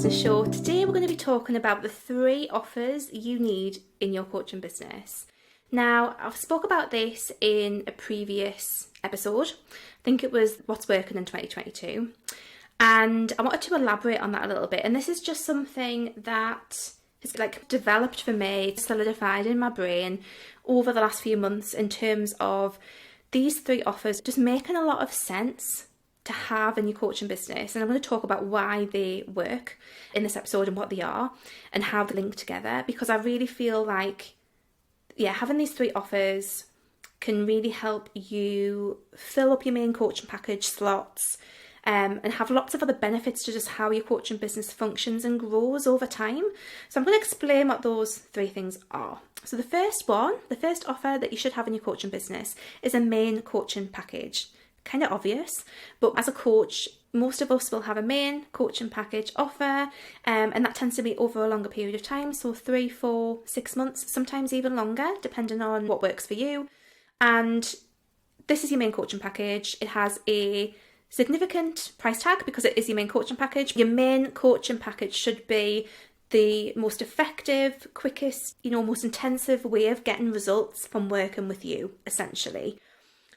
Business Show. Today we're going to be talking about the 3 offers you need in your coaching business. Now, I've spoke about this in a previous episode. I think it was What's Working in 2022. And I wanted to elaborate on that a little bit. And this is just something that has developed for me, solidified in my brain over the last few months in terms of these 3 offers just making a lot of sense to have in your coaching business. And I'm going to talk about why they work in this episode and what they are and how they link together, because I really feel like, having these 3 offers can really help you fill up your main coaching package slots and have lots of other benefits to just how your coaching business functions and grows over time. So I'm going to explain what those 3 things are. So the first offer that you should have in your coaching business is a main coaching package. Kind of obvious, but as a coach, most of us will have a main coaching package offer, and that tends to be over a longer period of time, so 3, 4, 6 months, sometimes even longer, depending on what works for you. And this is your main coaching package. It has a significant price tag because it is your main coaching package. Your main coaching package should be the most effective, quickest, most intensive way of getting results from working with you, essentially.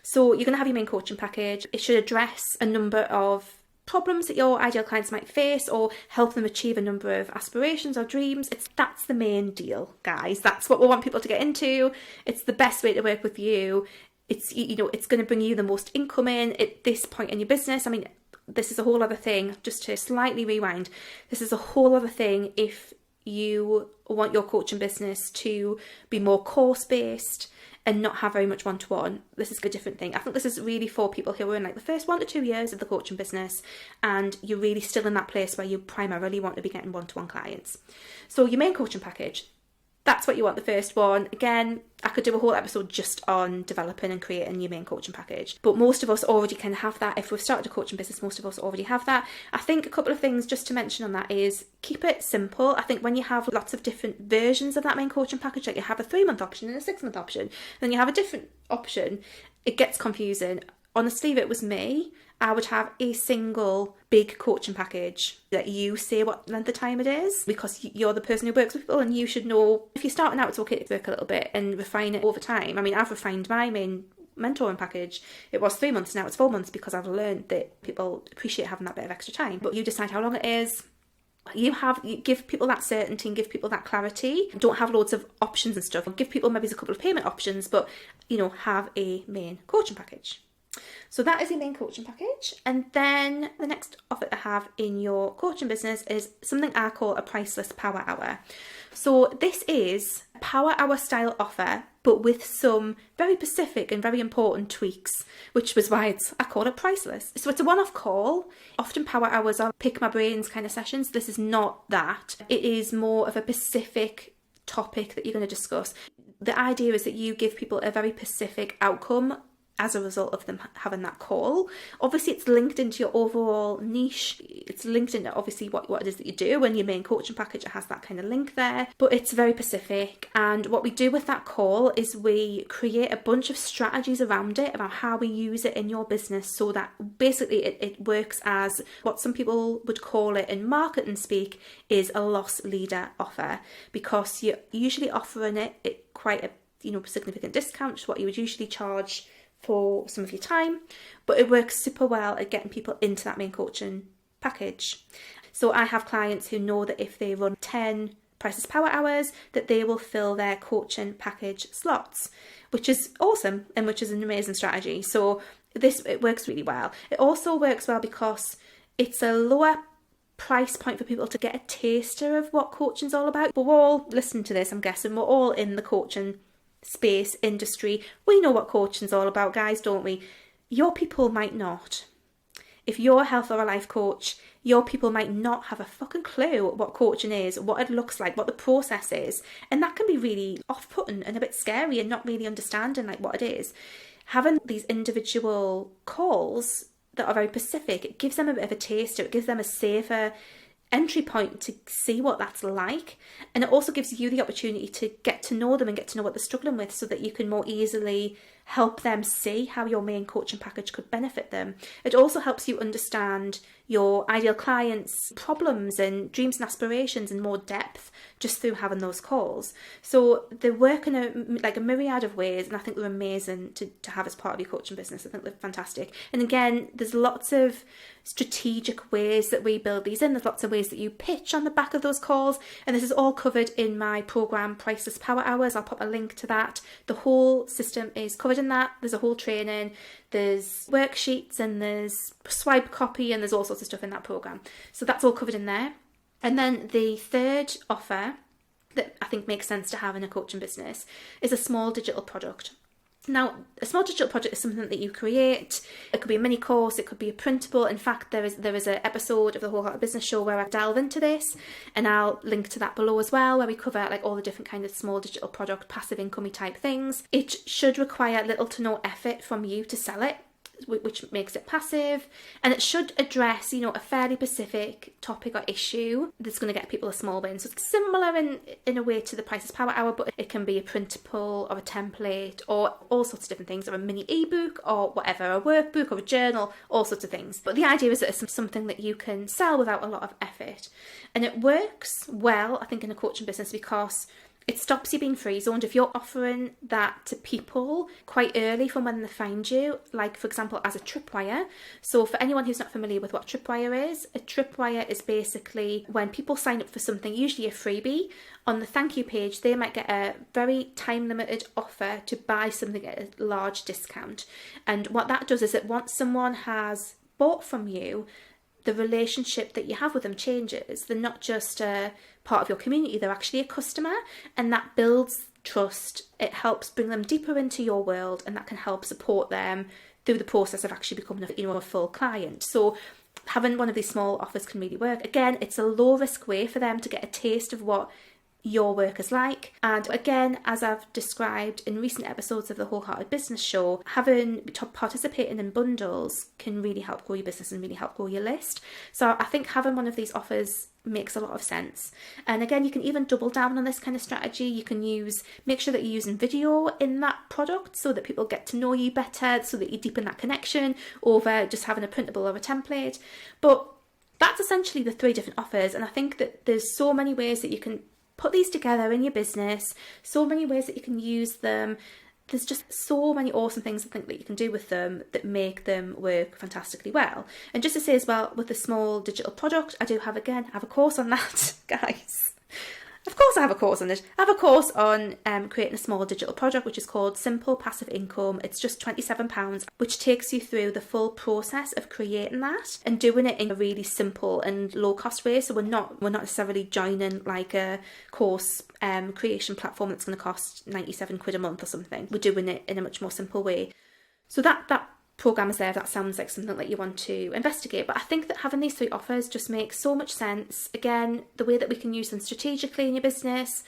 So you're going to have your main coaching package. It should address a number of problems that your ideal clients might face or help them achieve a number of aspirations or dreams. That's the main deal, guys. That's what we want people to get into. It's the best way to work with you. It's going to bring you the most income in at this point in your business. I mean, this is a whole other thing. Just to slightly rewind, this is a whole other thing if you want your coaching business to be more course-based and not have very much one-to-one. This is a different thing. I think this is really for people who are in the first 1 to 2 years of the coaching business and you're really still in that place where you primarily want to be getting one-to-one clients. So your main coaching package, that's what you want, the first one. Again, I could do a whole episode just on developing and creating your main coaching package. But most of us already can have that. If we've started a coaching business, most of us already have that. I think a couple of things just to mention on that is keep it simple. I think when you have lots of different versions of that main coaching package, like you have a 3-month option and a 6-month option, then you have a different option, it gets confusing. Honestly, if it was me, I would have a single big coaching package that you say what length of time it is, because you're the person who works with people and you should know. If you're starting out, it's okay to work a little bit and refine it over time. I mean, I've refined my main mentoring package. It was 3 months, now it's 4 months, because I've learned that people appreciate having that bit of extra time. But you decide how long it is. You give people that certainty and give people that clarity. Don't have loads of options and stuff. Give people maybe a couple of payment options, but have a main coaching package. So that is your main coaching package. And then the next offer to have in your coaching business is something I call a priceless power hour. So this is a power hour style offer, but with some very specific and very important tweaks, which was why I call it priceless. So it's a one-off call. Often power hours are pick my brains kind of sessions. This is not that. It is more of a specific topic that you're going to discuss. The idea is that you give people a very specific outcome as a result of them having that call. Obviously, it's linked into your overall niche. It's linked into obviously what it is that you do. And your main coaching package, it has that kind of link there. But it's very specific. And what we do with that call is we create a bunch of strategies around it, about how we use it in your business, so that basically it works as what some people would call it in marketing speak is a loss leader offer, because you're usually offering it at quite a significant discount, which is what you would usually charge for some of your time, but it works super well at getting people into that main coaching package. So I have clients who know that if they run 10 priceless power hours, that they will fill their coaching package slots, which is awesome and which is an amazing strategy. So it works really well. It also works well because it's a lower price point for people to get a taster of what coaching's all about. But we're all listening to this, I'm guessing, we're all in the coaching space, industry. We know what coaching's all about, guys, don't we? Your people might not. If you're a health or a life coach, your people might not have a fucking clue what coaching is, what it looks like, what the process is. And that can be really off-putting and a bit scary and not really understanding what it is. Having these individual calls that are very specific, it gives them a bit of a taster, it gives them a safer entry point to see what that's like, and it also gives you the opportunity to get to know them and get to know what they're struggling with, so that you can more easily help them see how your main coaching package could benefit them. It also helps you understand your ideal clients' problems and dreams and aspirations in more depth just through having those calls. So they work in a myriad of ways, and I think they're amazing to have as part of your coaching business. I think they're fantastic. And again, there's lots of strategic ways that we build these in. There's lots of ways that you pitch on the back of those calls, and this is all covered in my program Priceless Power Hours. I'll put a link to that. The whole system is covered in that. There's a whole training, there's worksheets, and there's swipe copy, and there's all sorts of stuff in that program. So that's all covered in there. And then the third offer that I think makes sense to have in a coaching business is a small digital product. Now, a small digital project is something that you create. It could be a mini course, it could be a printable. In fact, there is an episode of the Wholehearted Business Show where I delve into this, and I'll link to that below as well, where we cover like all the different kinds of small digital product, passive income type things. It should require little to no effort from you to sell it, which makes it passive, and it should address, a fairly specific topic or issue that's going to get people a small win. So it's similar in a way to the Priceless Power Hour, but it can be a printable or a template or all sorts of different things, or a mini ebook or whatever, a workbook or a journal, all sorts of things. But the idea is that it's something that you can sell without a lot of effort, and it works well, I think, in a coaching business because it stops you being free zoned. If you're offering that to people quite early from when they find you, like for example as a Tripwire. So for anyone who's not familiar with what Tripwire is, a Tripwire is basically when people sign up for something, usually a freebie, on the thank you page they might get a very time limited offer to buy something at a large discount. And what that does is that once someone has bought from you, the relationship that you have with them changes. They're not just a part of your community, they're actually a customer, and that builds trust. It helps bring them deeper into your world, and that can help support them through the process of actually becoming a full client. So having one of these small offers can really work. Again, it's a low risk way for them to get a taste of what your work is like. And again, as I've described in recent episodes of the Wholehearted Business Show, participating in bundles can really help grow your business and really help grow your list. So I think having one of these offers makes a lot of sense. And again, you can even double down on this kind of strategy. You can make sure that you're using video in that product so that people get to know you better, so that you deepen that connection over just having a printable or a template. But that's essentially the 3 different offers, and I think that there's so many ways that you can put these together in your business, so many ways that you can use them. There's just so many awesome things I think that you can do with them that make them work fantastically well. And just to say as well, with the small digital product, I have a course on that, guys. Of course I have a course on it. I have a course on creating a small digital project, which is called Simple Passive Income. It's just £27, which takes you through the full process of creating that and doing it in a really simple and low cost way. So we're not necessarily joining like a course creation platform that's going to cost 97 quid a month or something. We're doing it in a much more simple way. So that program is there. That sounds like something that you want to investigate, but I think that having these 3 offers just makes so much sense. Again, the way that we can use them strategically in your business,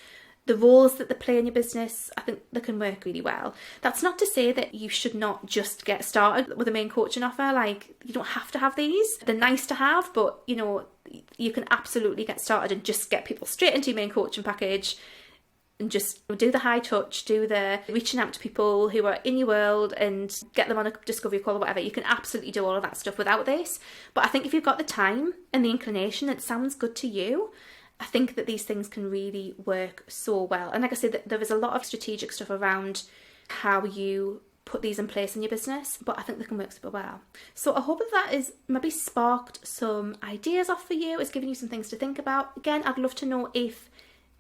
the roles that they play in your business, I think they can work really well. That's not to say that you should not just get started with a main coaching offer. Like, you don't have to have these. They're nice to have, but you can absolutely get started and just get people straight into your main coaching package and just do the high touch, do the reaching out to people who are in your world and get them on a discovery call or whatever. You can absolutely do all of that stuff without this. But I think if you've got the time and the inclination, it sounds good to you, I think that these things can really work so well. And like I said, there is a lot of strategic stuff around how you put these in place in your business, but I think they can work super well. So I hope that is maybe sparked some ideas off for you. It's given you some things to think about. Again, I'd love to know if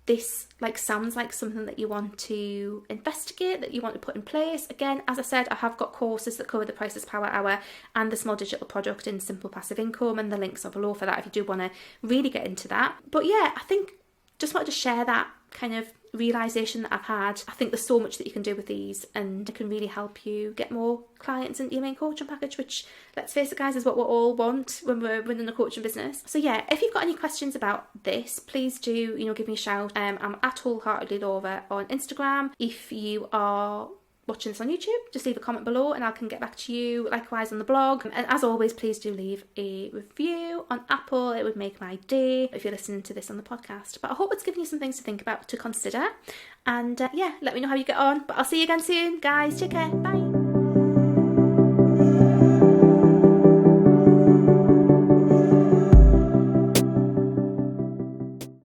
this sounds like something that you want to investigate, that you want to put in place. Again, as I said, I have got courses that cover the Priceless Power Hour and the small digital product in Simple Passive Income, and the links are below for that if you do want to really get into that. But yeah, I think just wanted to share that kind of realization that I've had. I think there's so much that you can do with these, and it can really help you get more clients into your main coaching package, which, let's face it guys, is what we all want when we're running a coaching business. So yeah, if you've got any questions about this, please do give me a shout. I'm at Wholeheartedly Laura on Instagram. If you are watching this on YouTube, just leave a comment below and I can get back to you. Likewise on the blog. And as always, please do leave a review on Apple. It would make my day if you're listening to this on the podcast. But I hope it's given you some things to think about, to consider. And yeah, let me know how you get on. But I'll see you again soon, guys. Take care. Bye.